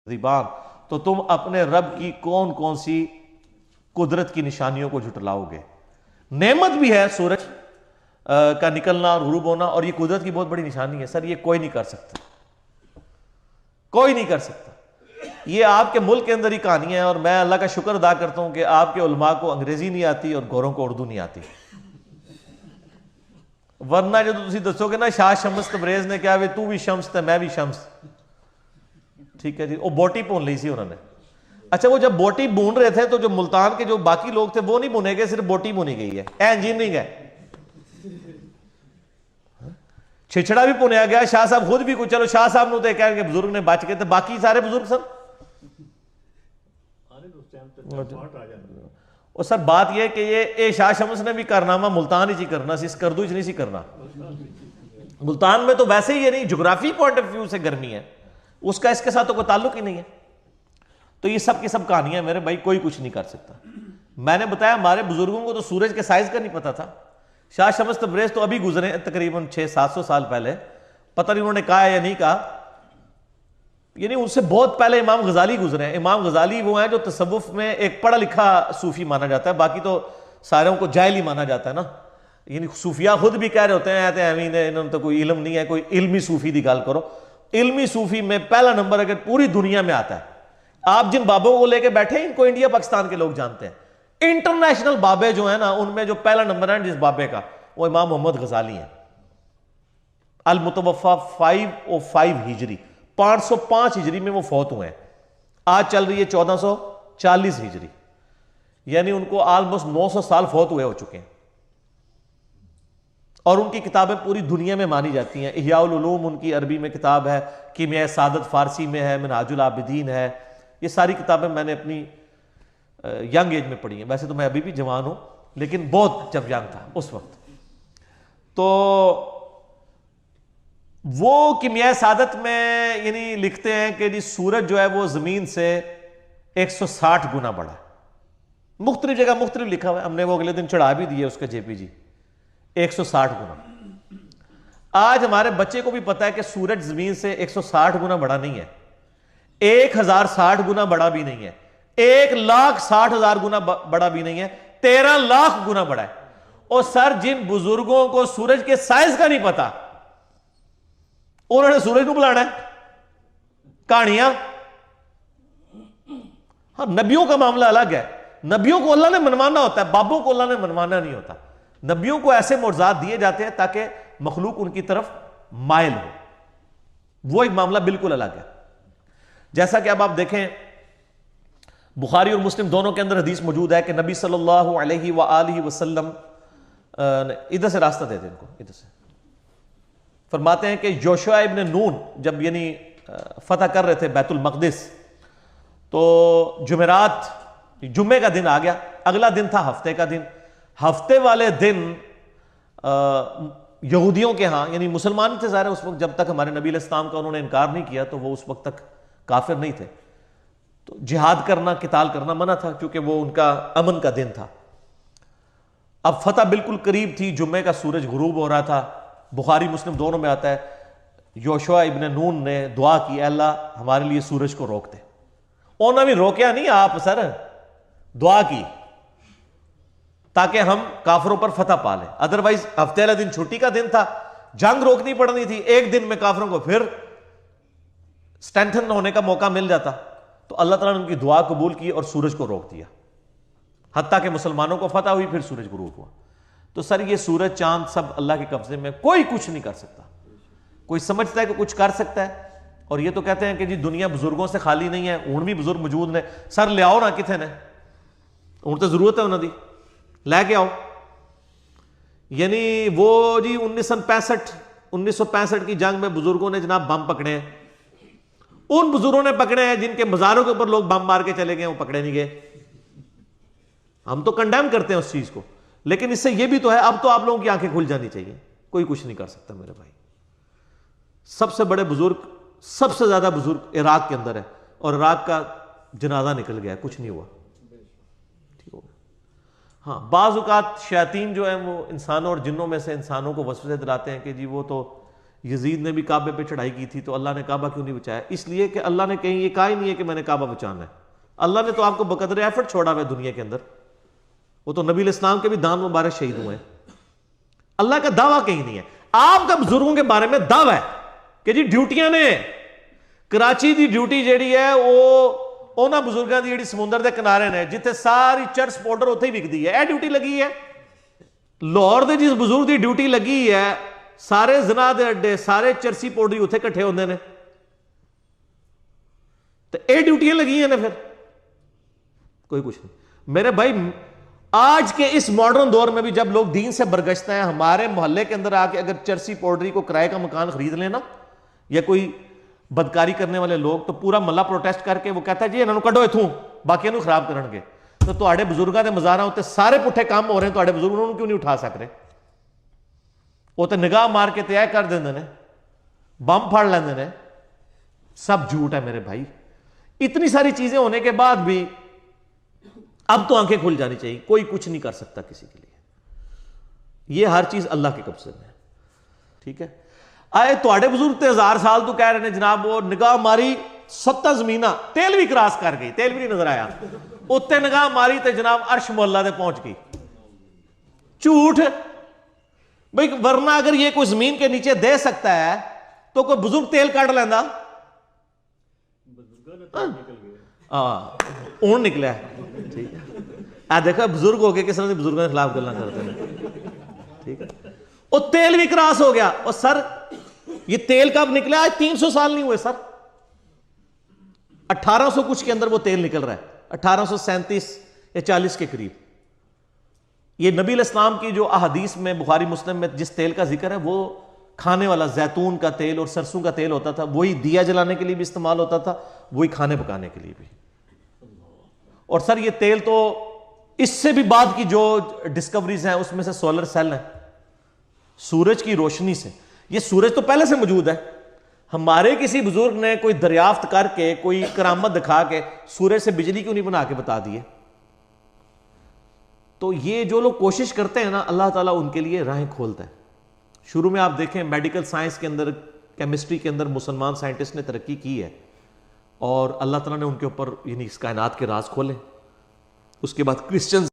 ज़िबान, तो तुम अपने रब की कौन कौन सी कुदरत की निशानियों को झुटलाओगे। नेमत भी है सूरज का निकलना और गुरूब होना, और ये कुदरत की बहुत बड़ी निशानी है। सर ये कोई नहीं कर सकता, कोई नहीं कर सकता। ये आपके मुल्क के अंदर ही कहानी है, और मैं अल्लाह का शुक्र अदा करता हूं कि आपके उलमा को अंग्रेजी नहीं आती और गोरों को उर्दू नहीं आती। वरना जो तुम दसोगे ना शाह शम्स तबरेज ने क्या वे तू भी शम्स ते मैं भी शम्स, ठीक है जी, वो बोटी भून ली सी उन्होंने। अच्छा, वो जब बोटी भून रहे थे तो जो मुल्तान के जो बाकी लोग थे वो नहीं भुने गए, सिर्फ बोटी भुनी गई है। इंजीनियरिंग है, छिछड़ा भी भुनया गया। शाह साहब खुद भी कुछ, चलो शाह साहब ने तो कह बुजुर्ग ने बच गए, तो बाकी सारे बुजुर्ग सब। और सर बात यह कि ये शाह शम्स ने भी कारनामा मुल्तान ही करना सी, इस करदू नहीं सी करना। मुल्तान में तो वैसे ही ये नहीं, जोग्राफी पॉइंट ऑफ व्यू से गर्मी है, उसका इसके साथ तो कोई ताल्लुक ही नहीं है। तो ये सब की सब कहानियां मेरे भाई, कोई कुछ नहीं कर सकता। मैंने बताया हमारे बुजुर्गों को तो सूरज के साइज का नहीं पता था। शाह शम्स तबरेज तो अभी गुजरे तकरीबन 600-700 साल पहले, पता नहीं उन्होंने कहा या नहीं कहा, यानी उससे बहुत पहले इमाम गजाली गुजरे हैं। इमाम गजाली वो हैं जो तसव्वुफ में एक पढ़ा लिखा सूफी माना जाता है, बाकी तो सारों को जाहिल माना जाता है ना। यानी सूफिया खुद भी कह रहे होते हैं इन्होंने तो कोई इल्म नहीं है, कोई इल्मी सूफी की गल करो। इल्मी सूफी में पहला नंबर अगर पूरी दुनिया में आता है, आप जिन बाबों को लेके बैठे इनको इंडिया पाकिस्तान के लोग जानते हैं। इंटरनेशनल बाबे जो है ना, उनमें जो पहला नंबर है जिस बाबे का, वो इमाम मोहम्मद गजाली है। अल मुतवफ़ा 505 हिजरी, 505 हिजरी में वो फौत हुए हैं। आज चल रही है 1440 हिजरी, यानी उनको ऑलमोस्ट 900 साल फौत हुए हो चुके हैं। और उनकी किताबें पूरी दुनिया में मानी जाती हैं। इह्याउल उलूम उनकी अरबी में किताब है, कीमिया सादत फारसी में है, मिनहाजुल आबिदीन है। ये सारी किताबें मैंने अपनी यंग एज में पढ़ी हैं। वैसे तो मैं अभी भी जवान हूं, लेकिन बहुत जब यंग था उस वक्त। तो वो कीमिया सादत में यानी लिखते हैं कि जी सूरज जो है वो जमीन से 160 गुना बड़ा है। मुख्तलिफ जगह मुख्तलिफ लिखा हुआ है, हमने वो अगले दिन चढ़ा भी दिए उसका जेपीजी। 160 गुना। आज हमारे बच्चे को भी पता है कि सूरज जमीन से 160 गुना बड़ा नहीं है, 1060 गुना बड़ा भी नहीं है, 1,60,000 गुना बड़ा भी नहीं है, 13 लाख गुना बड़ा है। और सर जिन बुजुर्गों को सूरज के साइज का नहीं पता, उन्होंने सूरज को बुलाना है कहानियां। हाँ, नबियों का मामला अलग है। नबियों को अल्लाह ने मनवाना होता है, बाबों को अल्लाह ने मनवाना नहीं होता। नबियों को ऐसे मुर्जात दिए जाते हैं ताकि मखलूक उनकी तरफ माइल हो, वो एक मामला बिल्कुल अलग है। जैसा कि अब आप देखें, बुखारी और मुस्लिम दोनों के अंदर हदीस मौजूद है कि नबी सल्लल्लाहु अलैहि वसल्लम, इधर से रास्ता देते इनको, इधर से फरमाते हैं कि योशुआ इब्न नून जब यानी फतह कर रहे थे बैतुल मक़दिस, तो जुमेरात जुम्मे का दिन आ गया, अगला दिन था हफ्ते का दिन। हफ्ते वाले दिन यहूदियों के यहाँ, यानी मुसलमान थे सारे उस वक्त, जब तक हमारे नबी अलैहिस्सलाम का उन्होंने इनकार नहीं किया तो वो उस वक्त तक काफिर नहीं थे। तो जिहाद करना, किताल करना मना था, क्योंकि वो उनका अमन का दिन था। अब फतह बिल्कुल करीब थी, जुम्मे का सूरज गुरूब हो रहा था। बुखारी मुस्लिम दोनों में आता है योशुआ इब्न नून ने दुआ की, अल्लाह हमारे लिए सूरज को रोक दे। उन्होंने भी रोकया नहीं, आप सर दुआ की ताकि हम काफिरों पर फतह पा लें। अदरवाइज हफ्ते वाले दिन छुट्टी का दिन था, जंग रोकनी पड़नी थी, एक दिन में काफिरों को फिर स्ट्रेंथन होने का मौका मिल जाता। तो अल्लाह ताला ने उनकी दुआ कबूल की और सूरज को रोक दिया, हत्ता कि मुसलमानों को फतह हुई, फिर सूरज गुरूब हुआ। तो सर ये सूरज चांद सब अल्लाह के कब्जे में, कोई कुछ नहीं कर सकता। कोई समझता है कि कुछ कर सकता है, और ये तो कहते हैं कि जी दुनिया बुजुर्गों से खाली नहीं है, ऊन भी बुजुर्ग मौजूद ने। सर ले आओ ना, किथे ने ऊन तो जरूरत है उन्होंने, लैके आओ। यानी वो जी 1965 की जंग में बुजुर्गों ने जनाब बम पकड़े हैं, उन बुजुर्गों ने पकड़े हैं जिनके मजारों के ऊपर लोग बम मार के चले गए, वो पकड़े नहीं गए। हम तो कंडेम करते हैं उस चीज को, लेकिन इससे ये भी तो है, अब तो आप लोगों की आंखें खुल जानी चाहिए। कोई कुछ नहीं कर सकता मेरे भाई। सबसे बड़े बुजुर्ग, सबसे ज्यादा बुजुर्ग इराक के अंदर है, और इराक का जनाजा निकल गया, कुछ नहीं हुआ, ठीक हो गया। हाँ, बाज़ औक़ात शैतान जो है वो इंसानों और जिन्नों में से इंसानों को वसवसे दिलाते हैं कि जी वो तो यजीद ने भी काबे पे चढ़ाई की थी, तो अल्लाह ने काबा क्यों नहीं बचाया? इसलिए कि अल्लाह ने कहीं ये कहा ही नहीं है कि मैंने काबा बचाना है। अल्लाह ने तो आपको बकदर एफर्ट छोड़ा हुआ है दुनिया के अंदर। वो तो नबी इस्लाम के भी दान मुबारक शहीद हुए हैं। अल्लाह का दावा कहीं नहीं है। आपका बुजुर्गों के बारे में दावा है कि जी ड्यूटियां ने कराची की ड्यूटी जी है वो उन्होंने बुजुर्गों की जी समुद्र के किनारे ने जिथे सारी चर्च पाउडर उत्थे ही विकती है, यह ड्यूटी लगी है। लाहौर के जिस बुजुर्ग की ड्यूटी लगी है सारे जना के अड्डे सारे चरसी पाउडर उत्थे इकट्ठे होंगे ने, तो यह ड्यूटियां लगी ने, फिर कोई कुछ नहीं। मेरे भाई आज के इस मॉडर्न दौर में भी जब लोग दीन से बरगश्ते हैं, हमारे मोहल्ले के अंदर आके अगर चरसी पाउडरी को किराए का मकान खरीद लेना या कोई बदकारी करने वाले लोग, तो पूरा मल्ला प्रोटेस्ट करके वो कहता है जी इन्होंने कढ़ो इथों बाकी खराब करनगे। तो तुहाडे बुजुर्गों के मज़ारां उत्ते सारे पुट्ठे काम हो रहे हैं, तुहाडे बुजुर्ग उन्होंने क्यों नहीं उठा सक रहे? वो तो निगाह मार के तय कर देंगे ने, बम फाड़ लेंगे ने। सब झूठ है मेरे भाई। इतनी सारी चीजें होने के बाद भी अब तो आंखें खुल जानी चाहिए। कोई कुछ नहीं कर सकता किसी के लिए, यह हर चीज अल्लाह के कब्जे में है। ठीक है, आए तुहाडे बुजुर्ग तो 1000 साल तो कह रहे हैं जनाब वो निगाह मारी 70 जमीना तेल भी क्रॉस कर गई, तेल भी नहीं नजर आया, उत्ते निगाह मारी तो जनाब अर्श मुअल्ला ते पहुंच गई। झूठ भाई, वरना अगर ये कोई जमीन के नीचे दे सकता है तो कोई बुजुर्ग तेल काट लेंदा? ऊन निकला है। ठीक है, आ देखो बुजुर्ग हो गए किस तरह बुजुर्गों के खिलाफ गल्लां करते हैं। ठीक है, वो तेल भी क्रॉस हो गया। और सर ये तेल कब निकला? आज 300 साल नहीं हुए सर, 1800 कुछ के अंदर वो तेल निकल रहा है, 1837 या 40 के करीब। ये नबी इस्लाम की जो अहदीस में बुखारी मुस्लिम में जिस तेल का जिक्र है वो खाने वाला जैतून का तेल और सरसों का तेल होता था। वही दिया जलाने के लिए भी इस्तेमाल होता था, वही खाने पकाने के लिए भी। और सर ये तेल तो इससे भी बाद की जो डिस्कवरीज हैं उसमें से सोलर सेल है, सूरज की रोशनी से। ये सूरज तो पहले से मौजूद है, हमारे किसी बुजुर्ग ने कोई दरियाफ्त करके कोई करामत दिखा के सूरज से बिजली क्यों नहीं बना के बता दिए? तो ये जो लोग कोशिश करते हैं ना, अल्लाह ताला उनके लिए राहें खोलता है। शुरू में आप देखें मेडिकल साइंस के अंदर, केमिस्ट्री के अंदर मुसलमान साइंटिस्ट ने तरक्की की है और अल्लाह ताला ने उनके ऊपर यानी इस कायनात के राज खोले। उसके बाद क्रिश्चियंस